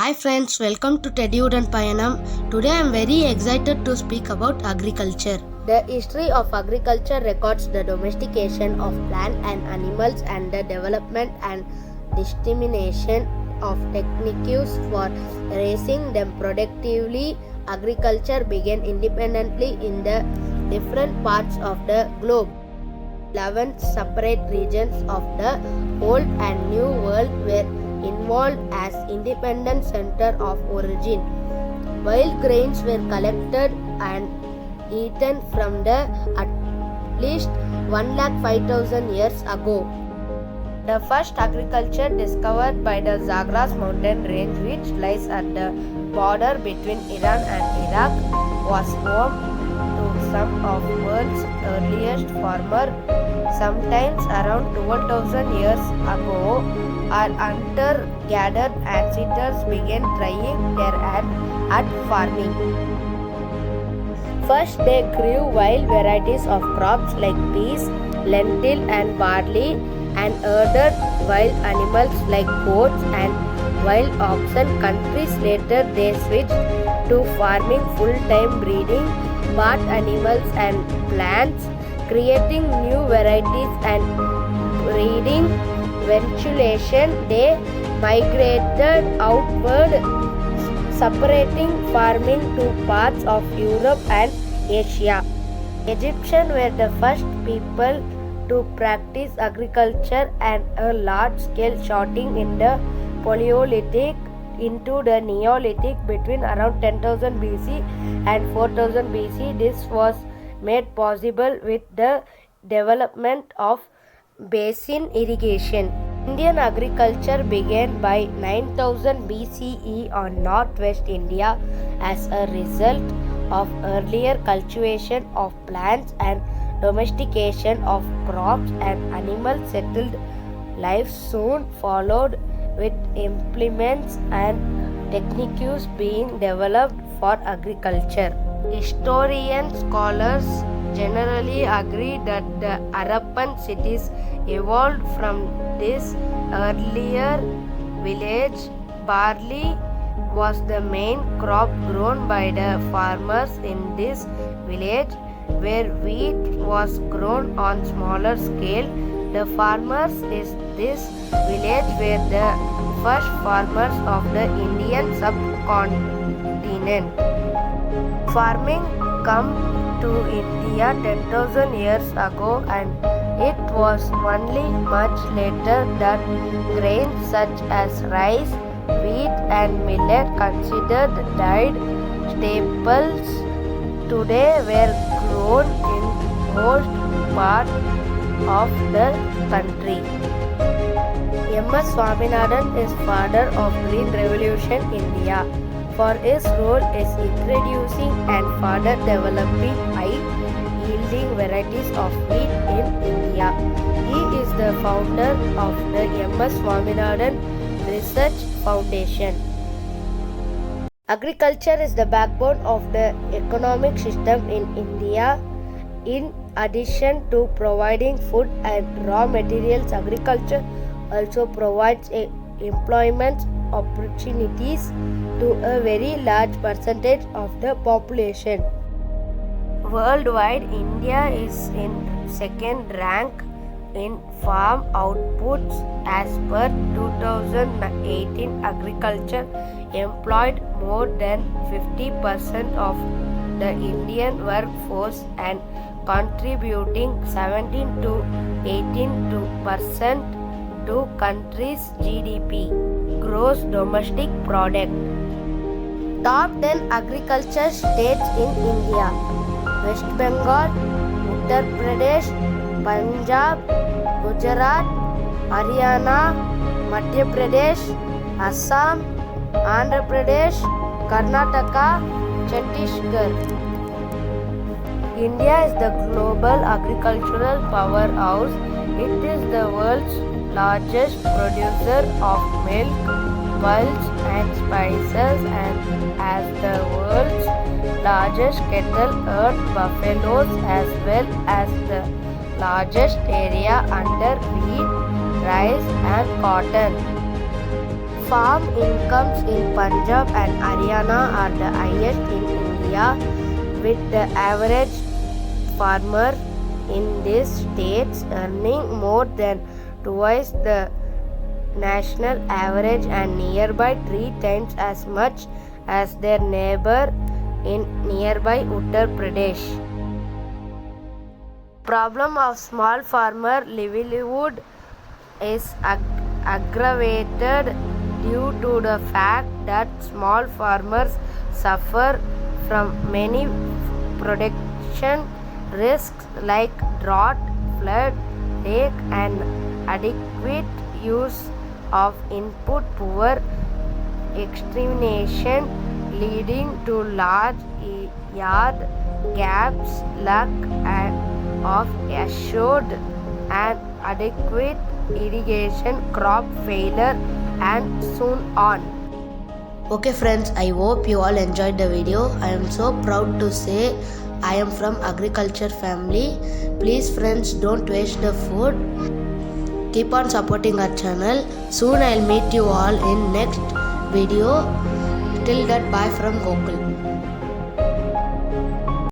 Hi friends, welcome to Teddyudan Payanam. Today I am very excited to speak about agriculture. The history of agriculture records the domestication of plant and animals and the development and dissemination of techniques for raising them productively. Agriculture began independently in the different parts of the globe. 11 separate regions of the Old and New World were involved as independent center of origin. Wild grains were collected and eaten from the at least 1,05,000 years ago. The first agriculture discovered by the Zagros mountain range, which lies at the border between Iran and Iraq, was home to some of the world's earliest farmers. Sometimes around 12,000 years ago, our hunter-gatherer ancestors began trying their hand at farming. First, they grew wild varieties of crops like peas, lentil, and barley, and herded wild animals like goats and wild oxen. Countries later, they switched to farming full-time, breeding part animals and plants, creating new varieties and breeding. Ventilation, they migrated outward, separating farming to parts of Europe and Asia. Egyptians were the first people to practice agriculture and a large-scale sorting in the Paleolithic into the Neolithic between around 10,000 BC and 4,000 BC. This was made possible with the development of basin irrigation. Indian agriculture began by 9000 BCE on northwest India as a result of earlier cultivation of plants and domestication of crops, and animals settled life soon followed, with implements and techniques being developed for agriculture. Historian scholars generally agree that the Harappan cities evolved from this earlier village. Barley was the main crop grown by the farmers in this village, where wheat was grown on smaller scale. The farmers in this village were the first farmers of the Indian subcontinent. Farming came to India 10,000 years ago, and it was only much later that grains such as rice, wheat, and millet, considered dyed staples today, were grown in most parts of the country. M.S. Swaminathan is father of Green Revolution India for his role in introducing and further developing high-yielding varieties of wheat in India. He is the founder of the M.S. Swaminathan Research Foundation. Agriculture is the backbone of the economic system in India. In addition to providing food and raw materials, agriculture also provides employment opportunities to a very large percentage of the population. Worldwide, India is in second rank in farm outputs. As per 2018, agriculture employed more than 50% of the Indian workforce and contributing 17 to 18% to country's GDP, gross domestic product. Top 10 agriculture states in India: West Bengal, Uttar Pradesh, Punjab, Gujarat, Haryana, Madhya Pradesh, Assam, Andhra Pradesh, Karnataka, Chhattisgarh. India is the global agricultural powerhouse. It is the world's largest producer of milk, pulse, and spices, and has the world's largest cattle-herd buffaloes, as well as the largest area under wheat, rice, and cotton. Farm incomes in Punjab and Haryana are the highest in India, with the average farmer in these states earning more than twice the national average and nearby 3 times as much as their neighbor in nearby Uttar Pradesh. Problem of small farmer livelihood is aggravated due to the fact that small farmers suffer from many production risks like drought, flood, lake, and adequate use of input, poor extermination leading to large yard gaps, lack of assured and adequate irrigation, crop failure, and soon on. Okay friends, I hope you all enjoyed the video. I am so proud to say I am from agriculture family. Please friends, don't waste the food. Keep on supporting our channel. Soon I'll meet you all in next video. Till that, bye from Gokul.